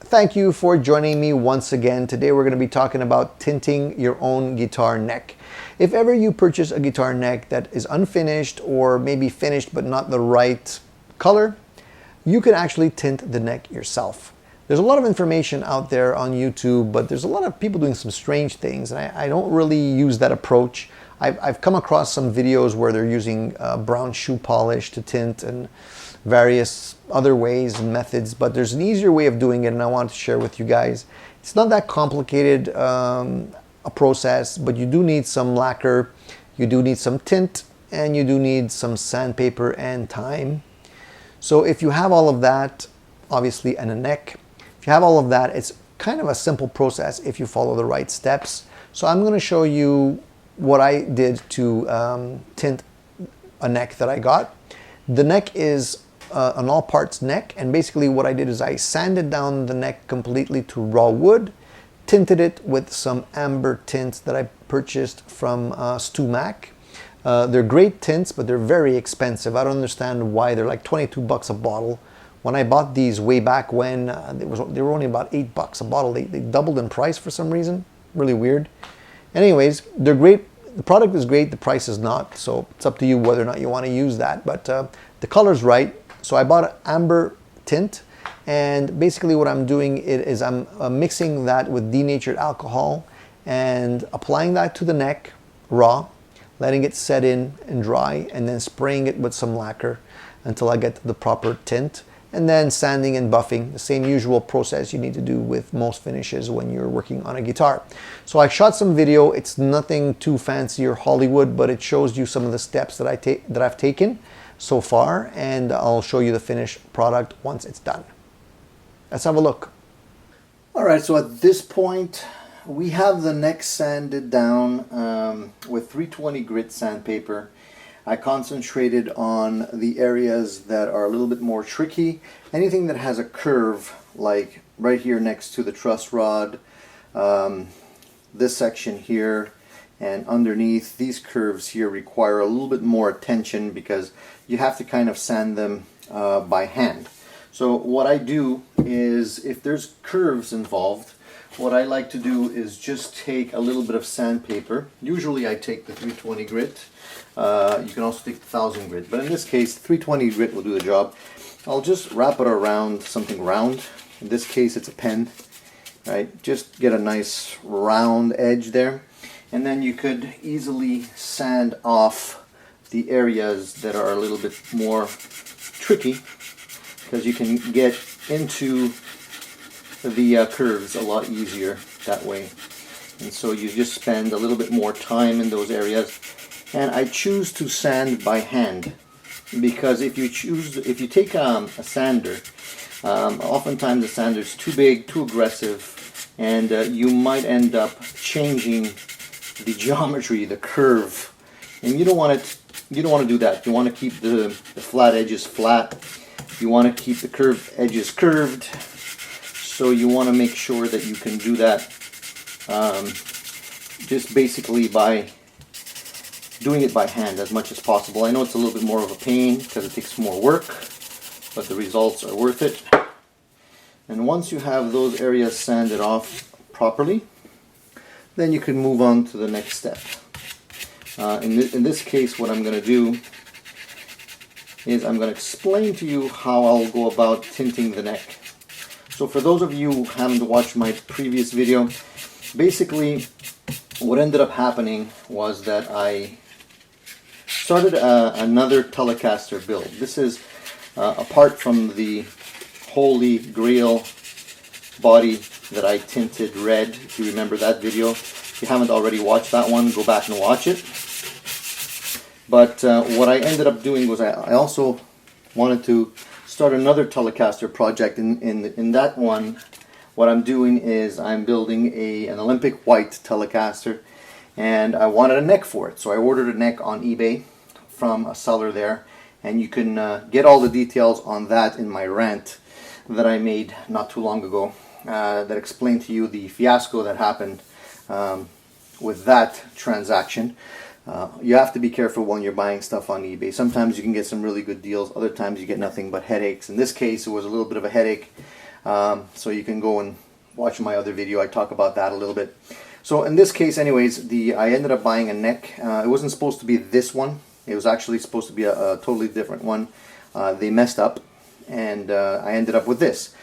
Thank you for joining me once again. Today we're going to be talking about tinting your own guitar neck. If ever you purchase a guitar neck that is unfinished or maybe finished but not the right color, you can actually tint the neck yourself. There's a lot of information out there on YouTube, but there's a lot of people doing some strange things, and I don't really use that approach. I've come across some videos where they're using brown shoe polish to tint and various other ways and methods, but there's an easier way of doing it, and I want to share with you guys. It's not that complicated a process, but you do need some lacquer, you do need some tint, and you do need some sandpaper and time. So if you have all of that, obviously, and a neck, if you have all of that, it's kind of a simple process if you follow the right steps. So I'm going to show you what I did to tint a neck that I got. The neck is an all parts neck, and basically what I did is I sanded down the neck completely to raw wood, tinted it with some amber tints that I purchased from Stu Mac. They're great tints, but they're very expensive. I don't understand why. They're like 22 bucks a bottle. When I bought these way back when, they were only about 8 bucks a bottle. They doubled in price for some reason. Really weird. Anyways, they're great. The product is great, the price is not, so it's up to you whether or not you want to use that, but the color's right. So I bought an amber tint, and basically what I'm doing is I'm mixing that with denatured alcohol and applying that to the neck raw, letting it set in and dry, and then spraying it with some lacquer until I get the proper tint, and then sanding and buffing, the same usual process you need to do with most finishes when you're working on a guitar. So I shot some video. It's nothing too fancy or Hollywood, but it shows you some of the steps that I've taken so far, and I'll show you the finished product once it's done. Let's have a look. All right, so at this point we have the neck sanded down with 320 grit sandpaper. I concentrated on the areas that are a little bit more tricky. Anything that has a curve, like right here next to the truss rod, this section here, and underneath, these curves here require a little bit more attention because you have to kind of sand them by hand. So what I do is, if there's curves involved, what I like to do is just take a little bit of sandpaper. Usually I take the 320 grit. You can also take 1000 grit, but in this case 320 grit will do the job. I'll just wrap it around something round. In this case it's a pen, right? Just get a nice round edge there, and then you could easily sand off the areas that are a little bit more tricky, because you can get into the curves a lot easier that way. And so you just spend a little bit more time in those areas. And I choose to sand by hand, because if you take a sander, oftentimes the sander is too big, too aggressive, and you might end up changing the geometry, the curve, and you don't want to do that. You want to keep the flat edges flat. You want to keep the curved edges curved. So you want to make sure that you can do that just basically by doing it by hand as much as possible. I know it's a little bit more of a pain because it takes more work, but the results are worth it. And once you have those areas sanded off properly, then you can move on to the next step. In this case, what I'm going to do is I'm going to explain to you how I'll go about tinting the neck. So for those of you who haven't watched my previous video, basically what ended up happening was that I started another Telecaster build. This is apart from the Holy Grail body that I tinted red. If you remember that video, if you haven't already watched that one, go back and watch it. But what I ended up doing was I also wanted to start another Telecaster project. In that one, what I'm doing is I'm building an Olympic white Telecaster, and I wanted a neck for it. So I ordered a neck on eBay from a seller there, and you can get all the details on that in my rant that I made not too long ago that explained to you the fiasco that happened with that transaction. You have to be careful when you're buying stuff on eBay. Sometimes you can get some really good deals, other times you get nothing but headaches. In this case, it was a little bit of a headache. So you can go and watch my other video. I talk about that a little bit. So in this case anyways, I ended up buying a neck. It wasn't supposed to be this one. It was actually supposed to be a totally different one. They messed up, and I ended up with this.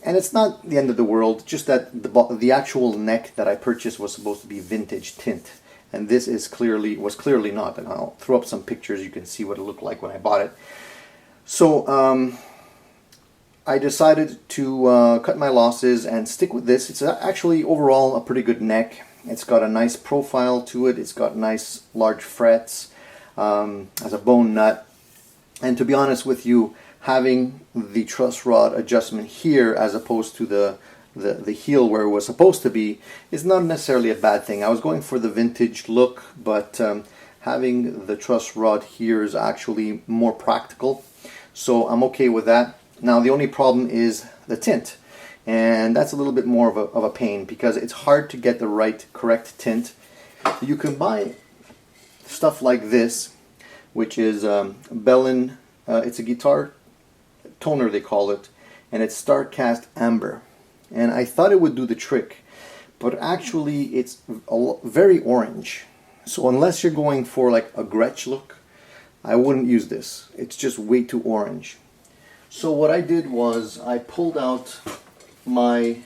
And it's not the end of the world, just that the actual neck that I purchased was supposed to be vintage tint. And this was clearly not. And I'll throw up some pictures, you can see what it looked like when I bought it. So I decided to cut my losses and stick with this. It's actually overall a pretty good neck. It's got a nice profile to it. It's got nice large frets, has a bone nut. And to be honest with you, having the truss rod adjustment here as opposed to the heel where it was supposed to be is not necessarily a bad thing. I was going for the vintage look, but having the truss rod here is actually more practical. So I'm okay with that. Now the only problem is the tint, and that's a little bit more of a pain because it's hard to get the correct tint. You can buy stuff like this, which is Bellin, it's a guitar toner they call it, and it's StarCast Amber, and I thought it would do the trick, but actually it's very orange. So unless you're going for like a Gretsch look, I wouldn't use this. It's just way too orange. So what I did was I pulled out my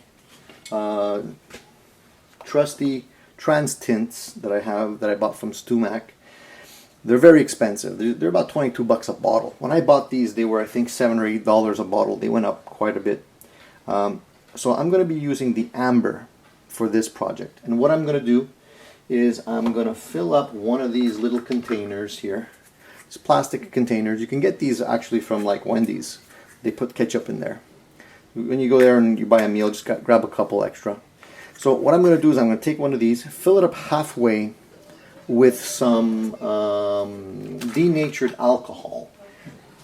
trusty trans tints that I bought from StuMac. They're very expensive. They're about 22 bucks a bottle. When I bought these, they were I think $7 or $8 a bottle. They went up quite a bit. So I'm going to be using the amber for this project. And what I'm going to do is I'm going to fill up one of these little containers here. It's plastic containers. You can get these actually from like Wendy's. They put ketchup in there. When you go there and you buy a meal, just grab a couple extra. So what I'm going to do is I'm going to take one of these, fill it up halfway with some denatured alcohol.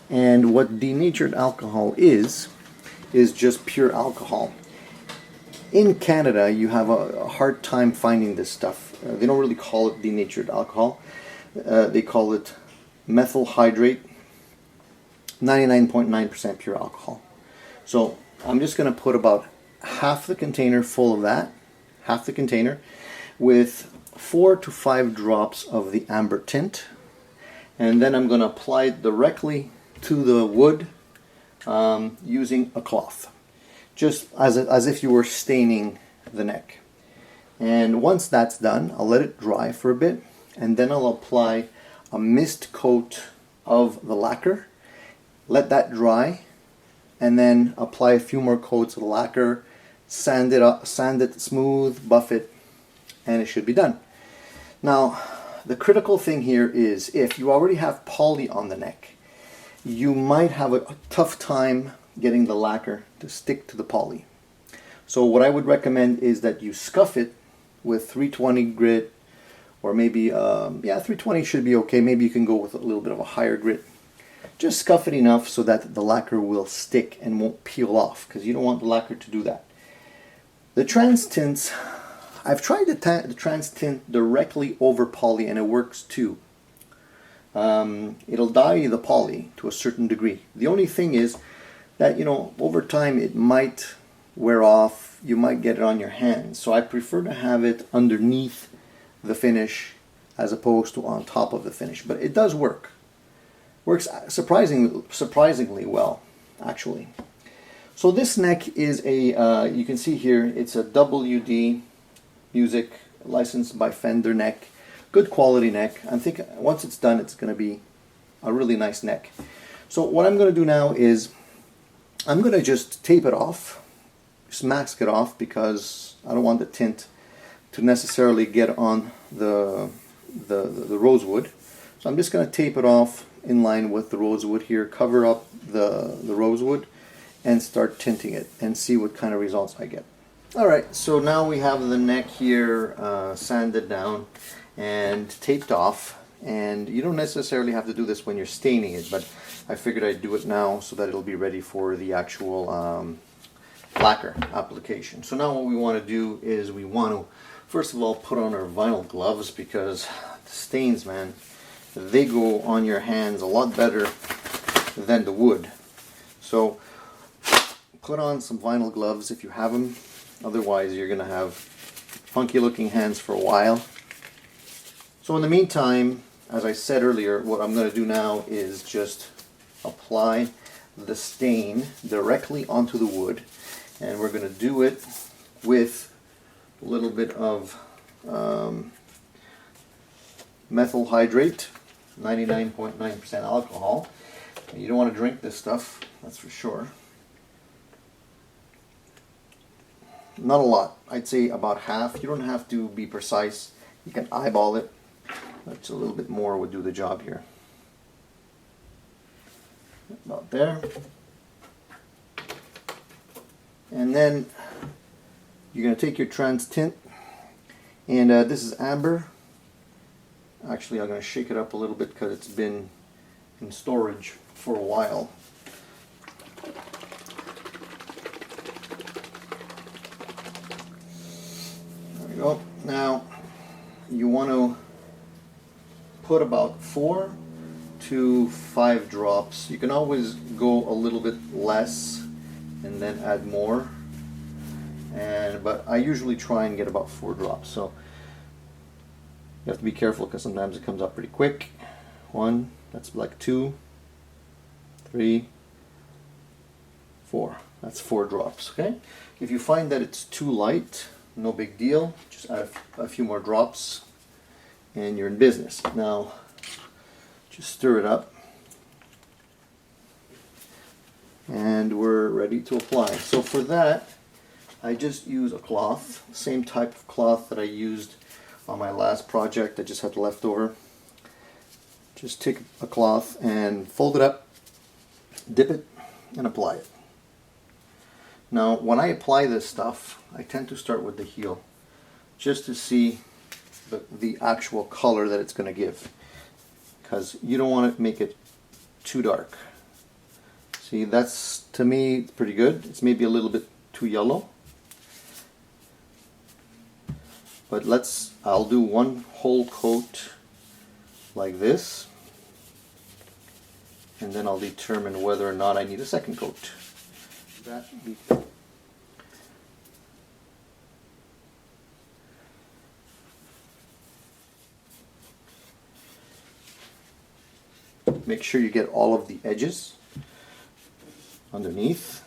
And what denatured alcohol is just pure alcohol. In Canada, you have a hard time finding this stuff. They don't really call it denatured alcohol. They call it methyl hydrate, 99.9% pure alcohol. So I'm just going to put about half the container full of that, half the container, with 4 to 5 drops of the amber tint, and then I'm going to apply it directly to the wood using a cloth, just as if you were staining the neck. And once that's done, I'll let it dry for a bit, and then I'll apply a mist coat of the lacquer, let that dry, and then apply a few more coats of the lacquer, sand it smooth, buff it, and it should be done. Now, the critical thing here is if you already have poly on the neck, you might have a tough time getting the lacquer to stick to the poly. So what I would recommend is that you scuff it with 320 grit, or maybe, 320 should be okay. Maybe you can go with a little bit of a higher grit. Just scuff it enough so that the lacquer will stick and won't peel off, because you don't want the lacquer to do that. The trans tints, I've tried the trans tint directly over poly and it works too. It'll dye the poly to a certain degree. The only thing is that, over time it might wear off, you might get it on your hands. So I prefer to have it underneath the finish as opposed to on top of the finish. But it does work. Works surprisingly well, actually. So this neck is you can see here, it's a WD Music licensed by Fender neck. Good quality neck. I think once it's done, it's going to be a really nice neck. So what I'm going to do now is I'm going to just tape it off, just mask it off, because I don't want the tint to necessarily get on the rosewood. So I'm just going to tape it off in line with the rosewood here, cover up the rosewood, and start tinting it and see what kind of results I get. Alright, so now we have the neck here sanded down and taped off, and you don't necessarily have to do this when you're staining it, but I figured I'd do it now so that it'll be ready for the actual lacquer application. So now what we want to do is we want to first of all put on our vinyl gloves, because the stains, man, they go on your hands a lot better than the wood. So put on some vinyl gloves if you have them. Otherwise, you're going to have funky looking hands for a while. So in the meantime, as I said earlier, what I'm going to do now is just apply the stain directly onto the wood. And we're going to do it with a little bit of methyl hydrate, 99.9% alcohol. You don't want to drink this stuff, that's for sure. Not a lot. I'd say about half. You don't have to be precise. You can eyeball it. That's a little bit more would do the job here. About there. And then you're going to take your trans tint, and this is amber. Actually, I'm going to shake it up a little bit because it's been in storage for a while. There we go. Now you want to put about 4 to 5 drops. You can always go a little bit less and then add more, but I usually try and get about 4 drops. So you have to be careful because sometimes it comes up pretty quick. 1, that's like 2, 3, 4. That's 4 drops. Okay. If you find that it's too light, no big deal. Just add a few more drops, and you're in business. Now, just stir it up, and we're ready to apply. So for that, I just use a cloth, same type of cloth that I used on my last project. I just had leftover. Just take a cloth and fold it up, dip it, and apply it. Now, when I apply this stuff, I tend to start with the heel, just to see the actual color that it's going to give, because you don't want to make it too dark. See, that's, to me, it's pretty good. It's maybe a little bit too yellow. But I'll do one whole coat like this, and then I'll determine whether or not I need a second coat. Make sure you get all of the edges underneath.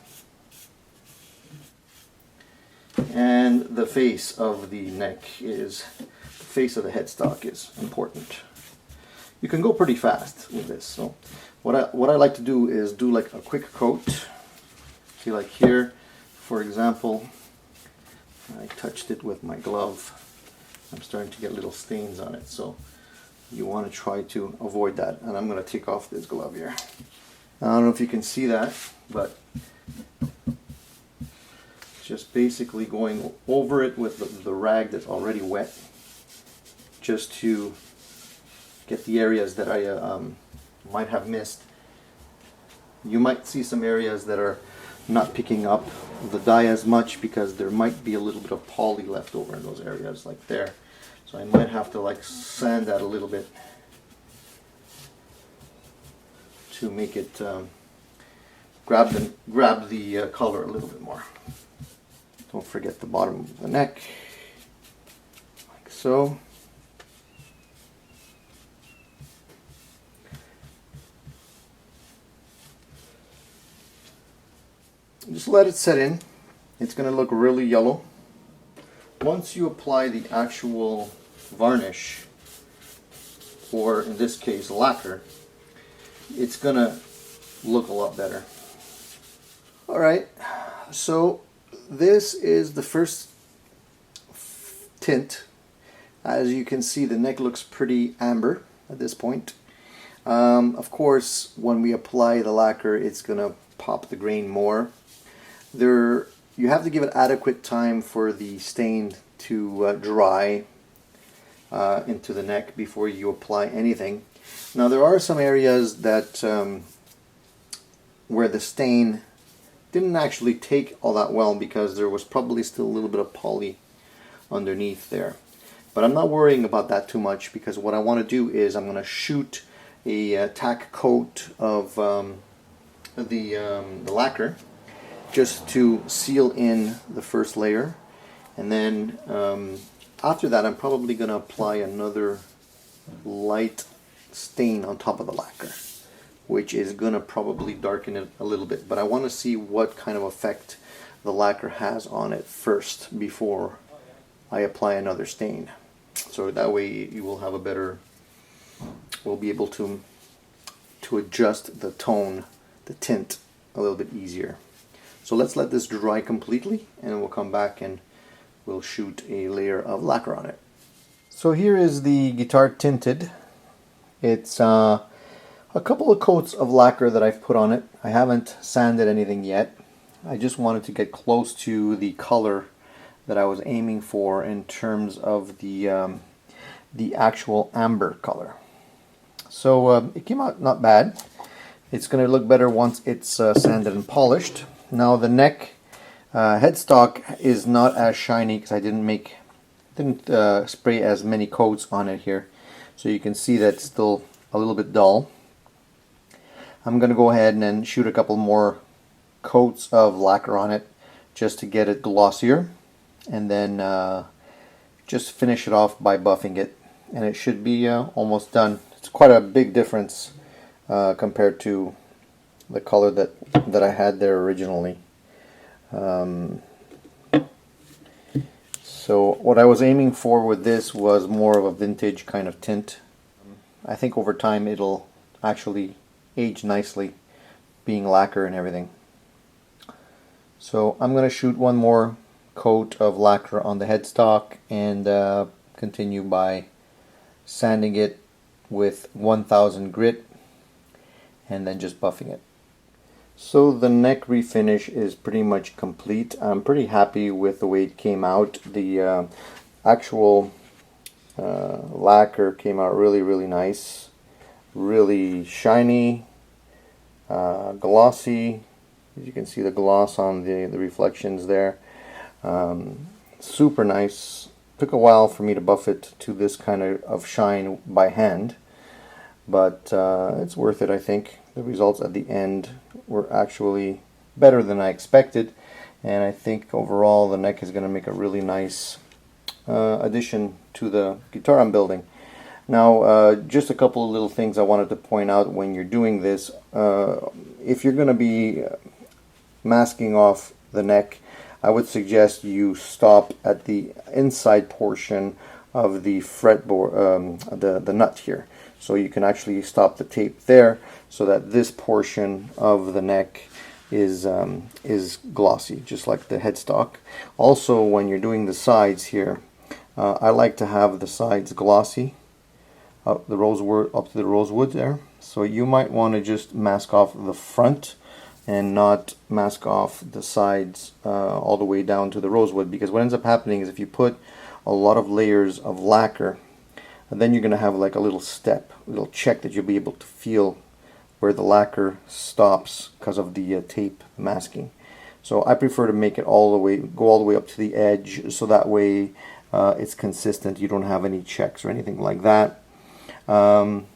And the face of the neck the face of the headstock is important. You can go pretty fast with this. So what I like to do is do like a quick coat. See, like here, for example, I touched it with my glove. I'm starting to get little stains on it, so you want to try to avoid that. And I'm going to take off this glove here. I don't know if you can see that, but just basically going over it with the rag that's already wet, just to get the areas that I might have missed. You might see some areas that are not picking up the dye as much because there might be a little bit of poly left over in those areas, like there. So I might have to like sand that a little bit to make it grab the color a little bit more. Don't forget the bottom of the neck, like so. Just let it set in. It's going to look really yellow. Once you apply the actual varnish, or in this case lacquer, it's going to look a lot better. Alright, so this is the first tint. As you can see, the neck looks pretty amber at this point. Of course, when we apply the lacquer, it's going to pop the grain more. You have to give it adequate time for the stain to dry into the neck before you apply anything. Now, there are some areas that where the stain didn't actually take all that well because there was probably still a little bit of poly underneath there. But I'm not worrying about that too much, because what I want to do is I'm going to shoot a tack coat of the lacquer, just to seal in the first layer. And then after that, I'm probably going to apply another light stain on top of the lacquer, which is going to probably darken it a little bit. But I want to see what kind of effect the lacquer has on it first before I apply another stain. So that way you will have a better, we'll be able to adjust the tone, the tint, a little bit easier. So let's let this dry completely, and then we'll come back and we'll shoot a layer of lacquer on it. So here is the guitar tinted. It's a couple of coats of lacquer that I've put on it. I haven't sanded anything yet. I just wanted to get close to the color that I was aiming for in terms of the actual amber color. So it came out not bad. It's going to look better once it's sanded and polished. Now the neck headstock is not as shiny because I didn't spray as many coats on it here. So you can see that's still a little bit dull. I'm going to go ahead and then shoot a couple more coats of lacquer on it just to get it glossier, and then just finish it off by buffing it, and it should be almost done. It's quite a big difference compared to the color that I had there originally. So what I was aiming for with this was more of a vintage kind of tint. I think over time it'll actually age nicely, being lacquer and everything. So I'm going to shoot one more coat of lacquer on the headstock and continue by sanding it with 1000 grit and then just buffing it. So the neck refinish is pretty much complete. I'm pretty happy with the way it came out. The actual lacquer came out really nice, really shiny, glossy. As you can see the gloss on the reflections there. Super nice. Took a while for me to buff it to this kind of shine by hand, but it's worth it, I think. The results at the end were actually better than I expected, and I think overall the neck is going to make a really nice addition to the guitar I'm building. Now, just a couple of little things I wanted to point out when you're doing this. If you're going to be masking off the neck, I would suggest you stop at the inside portion of the fretboard, the nut here. So you can actually stop the tape there, so that this portion of the neck is glossy, just like the headstock. Also, when you're doing the sides here, I like to have the sides glossy up to the rosewood there. So you might want to just mask off the front and not mask off the sides all the way down to the rosewood, because what ends up happening is if you put a lot of layers of lacquer, then you're going to have like a little step, a little check that you'll be able to feel where the lacquer stops because of the tape masking. So I prefer to make it go all the way up to the edge, so that way it's consistent. You don't have any checks or anything like that. And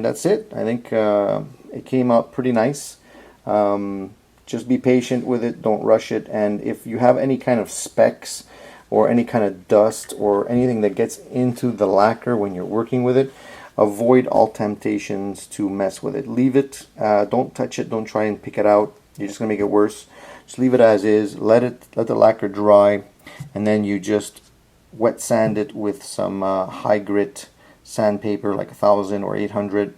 that's it. I think it came out pretty nice. Just be patient with it, don't rush it, and if you have any kind of specks or any kind of dust or anything that gets into the lacquer when you're working with it, avoid all temptations to mess with it. Leave it, don't touch it, don't try and pick it out. You're just going to make it worse. Just leave it as is, let the lacquer dry, and then you just wet sand it with some high grit sandpaper like 1000 or 800.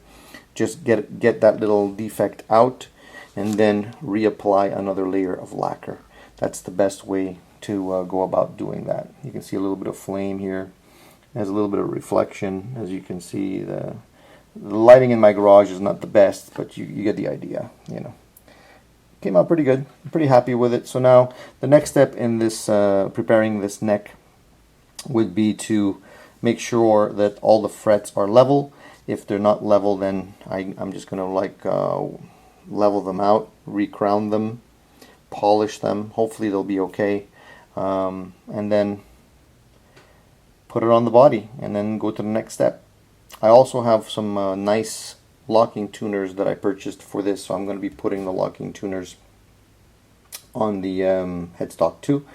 Just get that little defect out, and then reapply another layer of lacquer. That's the best way to go about doing that. You can see a little bit of flame here. It has a little bit of reflection. As you can see, the lighting in my garage is not the best, but you get the idea. Came out pretty good. I'm pretty happy with it. So now the next step in this preparing this neck would be to make sure that all the frets are level. If they're not level, then I'm just going to level them out, recrown them, polish them. Hopefully they'll be okay, and then put it on the body and then go to the next step. I also have some nice locking tuners that I purchased for this, so I'm going to be putting the locking tuners on the headstock too.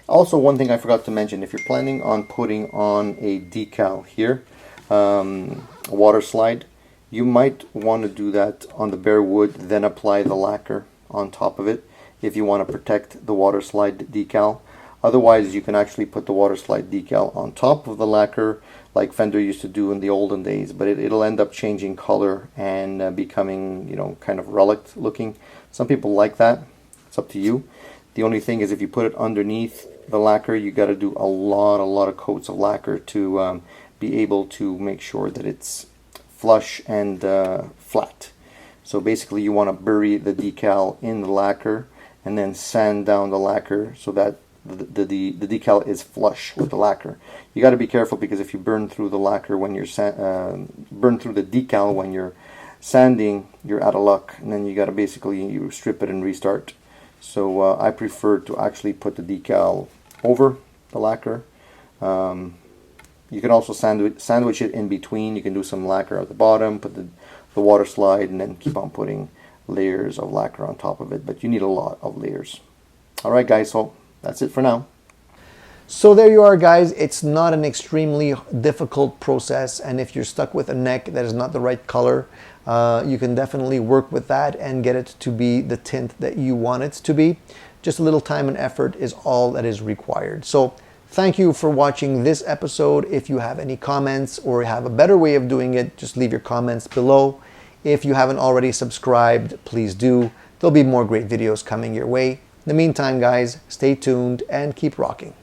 Also, one thing I forgot to mention, if you're planning on putting on a decal here, a water slide, you might want to do that on the bare wood, then apply the lacquer on top of it if you want to protect the water slide decal. Otherwise, you can actually put the water slide decal on top of the lacquer like Fender used to do in the olden days, but it'll end up changing color and becoming, you know, kind of relic looking. Some people like that. It's up to you. The only thing is, if you put it underneath the lacquer, you got to do a lot of coats of lacquer to be able to make sure that it's flush and flat. So basically, you want to bury the decal in the lacquer and then sand down the lacquer so that the decal is flush with the lacquer. You got to be careful, because if you burn through the lacquer when you're burn through the decal when you're sanding, you're out of luck, and then you got to basically you strip it and restart. So I prefer to actually put the decal over the lacquer. You can also sandwich it in between. You can do some lacquer at the bottom, put the water slide, and then keep on putting layers of lacquer on top of it. But you need a lot of layers. All right, guys, so that's it for now. So there you are, guys. It's not an extremely difficult process, and if you're stuck with a neck that is not the right color, you can definitely work with that and get it to be the tint that you want it to be. Just a little time and effort is all that is required. So thank you for watching this episode. If you have any comments or have a better way of doing it, just leave your comments below. If you haven't already subscribed, please do. There'll be more great videos coming your way. In the meantime, guys, stay tuned and keep rocking.